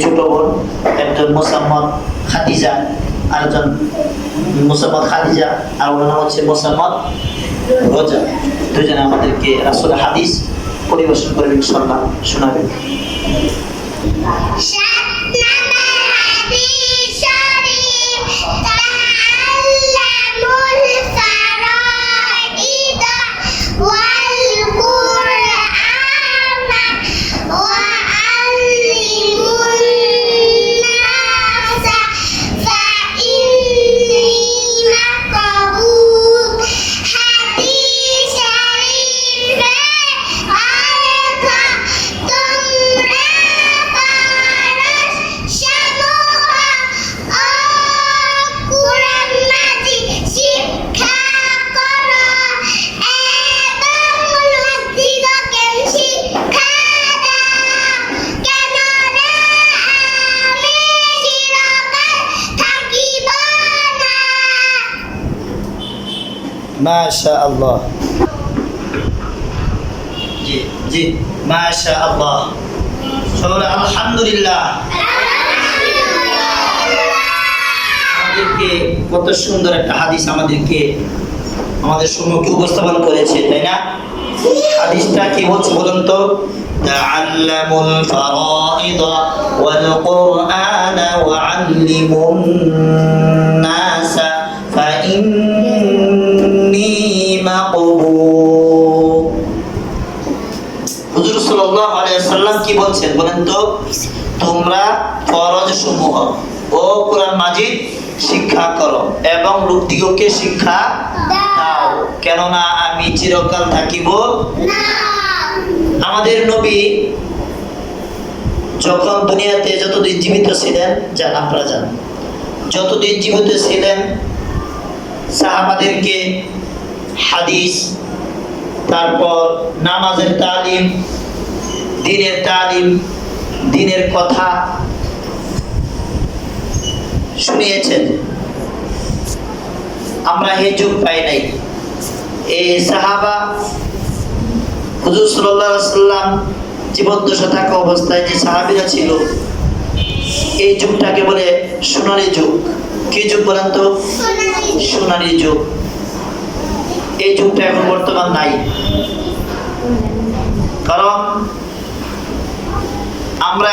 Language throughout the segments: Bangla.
ছোট বোন, একজন মোসাম্মদ খাদিজা, আরেকজন মোসাম্মদ খাদিজা, আর ওনার নাম হচ্ছে মোসাম্মদ রোজা। দুজনে আমাদেরকে রাসূলের হাদিস পরিবেশন করবেন, ইনশাআল্লাহ শোনাবেন। মাশাআল্লাহ, জি জি, মাশাআল্লাহ, সবাই আলহামদুলিল্লাহ। আমাদেরকে কত সুন্দর একটা হাদিস আমাদের সম্মুখে উপস্থাপন করেছে, তাই না? হাদিসটা কি বলছে বলুন তো? তাআল্লামুল ফারাইদ ওয়াল কুরআন ওয়া আল্লিমুন নাসা ফাইন্নী মাকবুল। হুজুর সাল্লাল্লাহু আলাইহি ওয়াসাল্লাম কি বলছেন বলেন তো? তোমরা ফরজ সমূহ ও কোরআন মাজিদ শিক্ষা করো এবং লোকদিগকে শিক্ষা দাও, কেননা আমি চিরকাল থাকিব না। আমাদের নবী যখন দুনিয়াতে যতদিন জীবিত ছিলেন, আপনারা জানেন, যতদিন জীবিত ছিলেন সাহাবাদেরকে হাদিস, তারপর নামাজের তালিম, দ্বীনের কথা শুনিয়েছেন। আমরা এই যুগ পাই নাই। এই সাহাবা হুজুর সাল্লাল্লাহু আলাইহি ওয়াসাল্লাম জীবদ্দশা থাকা অবস্থায় যে সাহাবীরা ছিল, এই যুগটাকে বলে সোনালী যুগ। কি যুগ বলেন তো? সোনালী যুগ। এই যুগটা এখন বর্তমান নাই, কারণ আমরা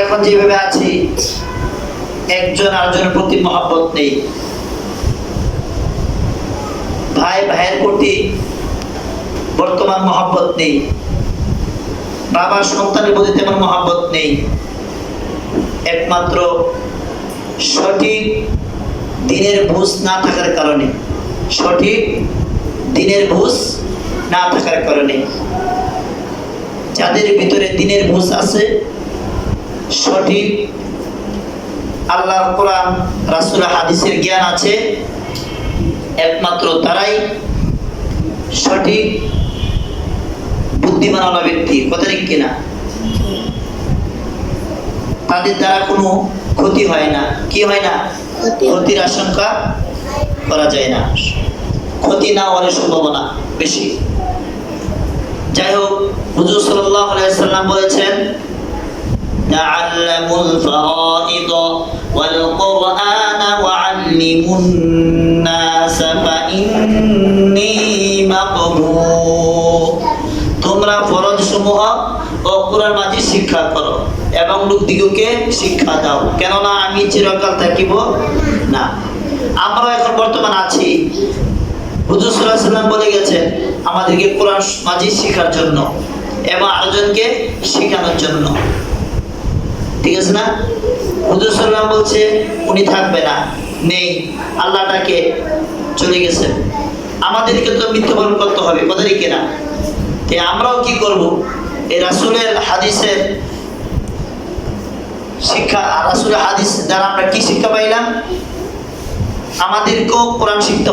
এখন যেভাবে আছি, একজন আরেকজনের প্রতি মহব্বত নেই, ভাই ভাইয়ের প্রতি বর্তমান মহব্বত নেই, বাবা সন্তানের প্রতি তেমন মহব্বত নেই। একমাত্র সঠিক দ্বীনের বুঝ না থাকার কারণে, যাদের ভিতরে দ্বীনের বুঝ আছে, সঠিক আল্লাহর কোরআন রাসূলের হাদিসের জ্ঞান আছে, একমাত্র তারাই সঠিক বুদ্ধিমানওয়ালা ব্যক্তি। কথা ঠিক কিনা? তাদের দ্বারা কোনো ক্ষতি হয় না। কি হয় না? ক্ষতির আশঙ্কা করা যায় না, ক্ষতি না হওয়ার সম্ভাবনা বেশি। যাই হোক, হুজুর সাল্লাল্লাহু আলাইহি ওয়াসাল্লাম বলেছেন, তাআল্লামুল ফারাইদ ওয়াল কুরআন ওয়া আল্লিমুন নাস ফাইন্নী মাকবুল। তোমরা ফরজ সমূহ ও কোরআন মাজিদ শিক্ষা করো এবং লোকদিগকে শিক্ষা দাও, কেননা আমি চিরকাল থাকিব না। আমরা এখন বর্তমান আছি, হুজুর সাল্লাল্লাহু আলাইহি ওয়াসাল্লাম বলে গেছেন আমাদেরকে কোরআন মাজিদ শেখার জন্য এবং আরেকজনকে শেখানোর জন্য। ঠিক আছে না? হুজুর সাল্লাল্লাহু আলাইহি ওয়াসাল্লাম বলছে উনি থাকবে না, নেই, আল্লাহটাকে চলে গেছেন, আমাদেরকে তো মৃত্যুবরণ করতে হবে। কথা ঠিক কিনা? আমরাও কি করব? এই রাসূলের হাদিসের শিক্ষা, রাসূলের হাদিস দ্বারা আমরা কি শিক্ষা পাইলাম? আমাদেরকেও কোরআন শিখতে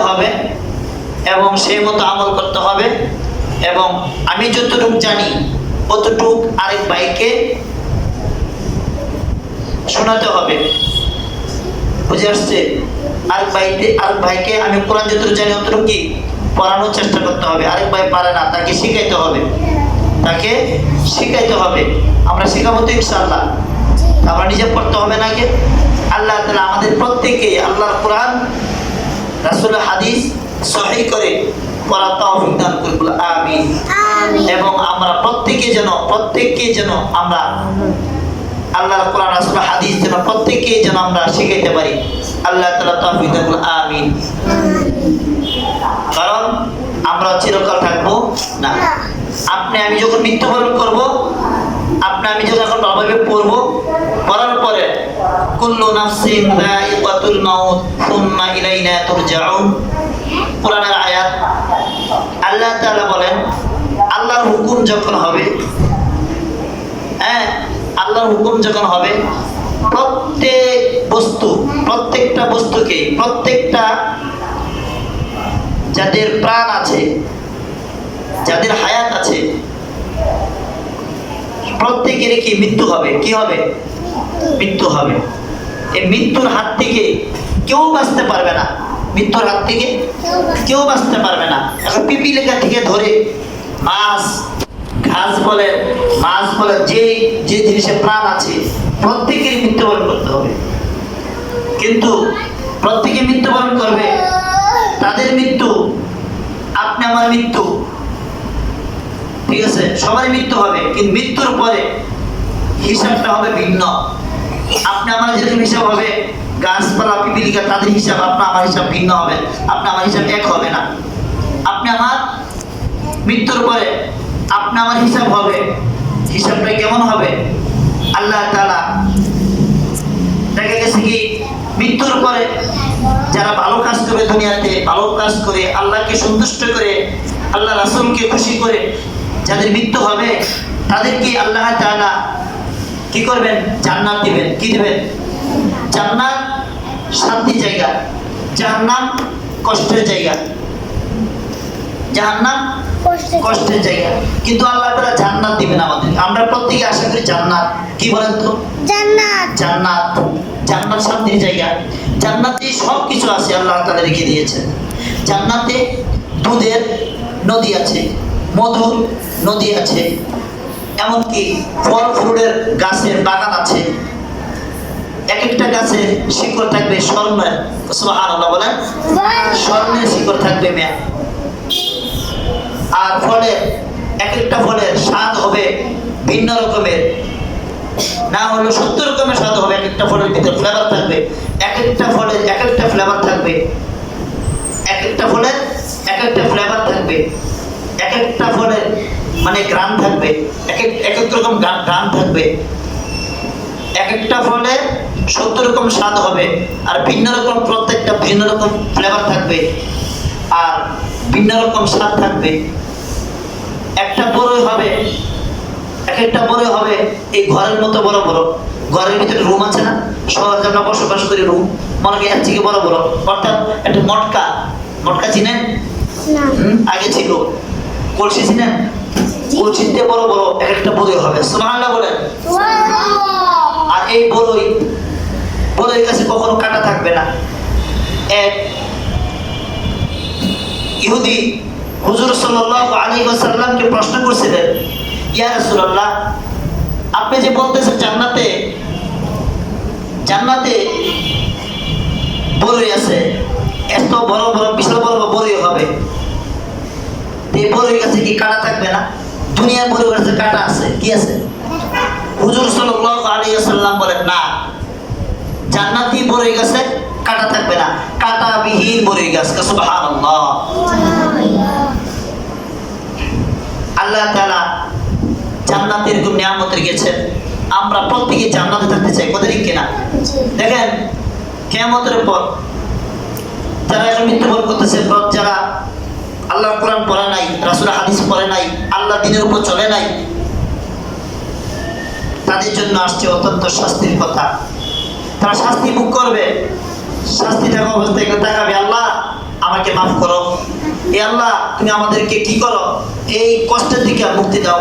হবে এবং সেই মতো আমল করতে হবে, এবং আমি যতটুকু জানি অতটুক আরেক ভাইকে শোনাতে হবে। বুঝে আসছে? আরেক ভাইকে আমি কোরআন যতটুকু জানি অতটুকু কি পড়ানোর চেষ্টা করতে হবে। আরেক ভাই পারে না, তাকে শিখাইতে হবে, তাকে শিখাইতে হবে। আমরা শেখাবো তো ইনশাআল্লাহ। আমরা নিজে পড়তে হবে না কি? আল্লাহ তাআলা আমাদের প্রত্যেককে আল্লাহর কোরআন, রাসূলের হাদিস সহিহ করে পড়ার তৌফিক দান করুন, বলে আমিন। এবং আমরা প্রত্যেককে যেন আমরা আল্লাহর কোরআন, রাসূলের হাদিস যেন প্রত্যেককে যেন আমরা শিখাইতে পারি। আল্লাহ তাআলা তৌফিক দান করুন, আমিন। কারণ আমরা চিরকাল থাকবো না। আপনি আমি যখন মৃত্যুবরণ করব, আপনি আমি যখন এখন ভাবে পড়বো, পড়ার পরে কুল্লু নাফসিন যায়িকাতুল মাউত সুম্মা ইলাইনা তুরজাউন, কোরআনের আয়াত। আল্লাহ তাআলা বলেন আল্লাহর হুকুম যখন হবে, আল্লাহর হুকুম যখন হবে, প্রত্যেকটা বস্তুকে, প্রত্যেকটা যাদের প্রাণ আছে, যাদের হায়াত আছে, প্রত্যেকের কি মৃত্যু হবে? কি হবে? মৃত্যু হবে। এই মৃত্যুর হাত থেকে কেউ বাঁচতে পারবে না, মৃত্যুর হাত থেকে কেউ বাঁচতে পারবে না। এখন পিপিলিকা থেকে ধরে মাছ, ঘাস বলে, মাছ বলে, যে জিনিসে প্রাণ আছে, প্রত্যেকেরই মৃত্যুবরণ করতে হবে। কিন্তু প্রত্যেকে মৃত্যুবরণ করবে, তাদের মৃত্যু, আপনি আমার মৃত্যু, ঠিক আছে, সবারই মৃত্যু হবে। কিন্তু মৃত্যুর পরে হিসাবটা হবে ভিন্ন। আপনি আমার যেরকম হিসাব হবে, গাছপালা, পিপিলিকা, তাদের হিসাব, আপনার আমার হিসাব ভিন্ন হবে। আপনি আমার হিসাব এক হবে না। আপনি আমার মৃত্যুর পরে আপনি আমার হিসাব হবে। হিসাবটা কেমন হবে? আল্লাহ তাআলা দেখা গেছে কি মৃত্যুর পরে যারা ভালো কাজ করে, দুনিয়াতে ভালো কাজ করে, আল্লাহকে সন্তুষ্ট করে, আল্লাহ রাসূলকে খুশি করে যাদের মৃত্যু হবে, তাদেরকে আল্লাহ তাআলা কি করবেন? জান্নাত দিবেন। কি দিবেন? জান্নাত শান্তির জায়গা, জাহান্নাম কষ্টের জায়গা। জাহান্নাম কষ্টের জায়গা, কিন্তু আল্লাহ তাআলা জান্নাত দিবেন আমাদের। আমরা প্রত্যেকে আশা করি জান্নাত। কি বলেন তো? জান্নাত। জান্নাত, জান্নাত শান্তির জায়গা। জান্নাতে সব কিছু আছে, আল্লাহ তাআলা রেখে দিয়েছেন। জান্নাতে দুধের নদী আছে, মধুর নদী আছে, এমনকি ফল ফুলের গাছের বাগান আছে। এক একটা গাছের শিকড় থাকবে স্বর্ণের, সুবহানাল্লাহ বলেন, স্বর্ণের শিকড় থাকবে মেয়া। আর ফলের, এক একটা ফলের স্বাদ হবে ভিন্ন রকমের, না হলো 70 রকমের স্বাদ হবে। এক একটা ফলের ভিতর ফ্লেভার থাকবে, এক একটা ফলের এক একটা ফ্লেভার থাকবে, এক একটা ফলের এক একটা ফ্লেভার থাকবে, এক একটা ফলের মানে গ্রাম থাকবে, এক এক রকম গ্রাম থাকবে। এক একটা ফলে 70 রকম স্বাদ হবে, আর ভিন্ন রকম, প্রত্যেকটা ভিন্ন রকম ফ্লেভার থাকবে, আর ভিন্ন রকম স্বাদ থাকবে। একটা বড়ই হবে, এক একটা বড়ই হবে এই ঘরের মতো বড় বড়। ঘরের ভিতরে রুম আছে না, সহজে আমরা বসবাস করি, রুম মনে করি এর থেকে বড় বড়। অর্থাৎ একটা মটকা, মটকা চিনেন? আগে ছিল। কলসি চিনেন? কলসিতে বড় বড় এক একটা বড়ই হবে, সুবহানাল্লাহ বলেন। আর এই বড়ই কাছে কখনো কাটা থাকবে না। এক ইহুদি হুজুর সাল্লাল্লাহু আলাইহি ওয়াসাল্লামকে প্রশ্ন করেছিলেন, ইয়া রাসূলুল্লাহ, আপনি যে বলতেছেন জান্নাতে বড়ই আছে, এত বড় বড় বিশাল বড় বড়ই হবে, এই বড়ই গাছে কি কাটা থাকবে না? দুনিয়ার বড়ই গাছে কাটা আছে, কি আছে? হুজুর সাল্লাল্লাহু আলাইহি ওয়াসাল্লাম বলেন, না, জান্নাতি বড়ই গাছে কাটা থাকবে না, কাঁটাবিহীন বড়ই গাছ। সুবহানাল্লাহ। আল্লাহ তাআলা জান্নাতের কোন নিয়ামত রেখেছেন। আমরা প্রত্যেকে জান্নাতে থাকতে চাই, কথা ঠিক কিনা? দেখেন কিয়ামতের পর যারা এখন মৃত্যুবরণ করতেছে, যারা আল্লাহর কোরআন পড়ে নাই, রাসূলের হাদিস পড়ে নাই, আল্লাহর দ্বীনের উপর চলে নাই, তাদের জন্য আসছে অত্যন্ত শাস্তির কথা। তারা শাস্তি ভোগ করবে। শাস্তি থাকা অবস্থায় তাকাবে, আল্লাহ আমাকে মাফ করো, এ আল্লাহ তুমি আমাদেরকে কি করো, এই কষ্টের দিকে মুক্তি দাও।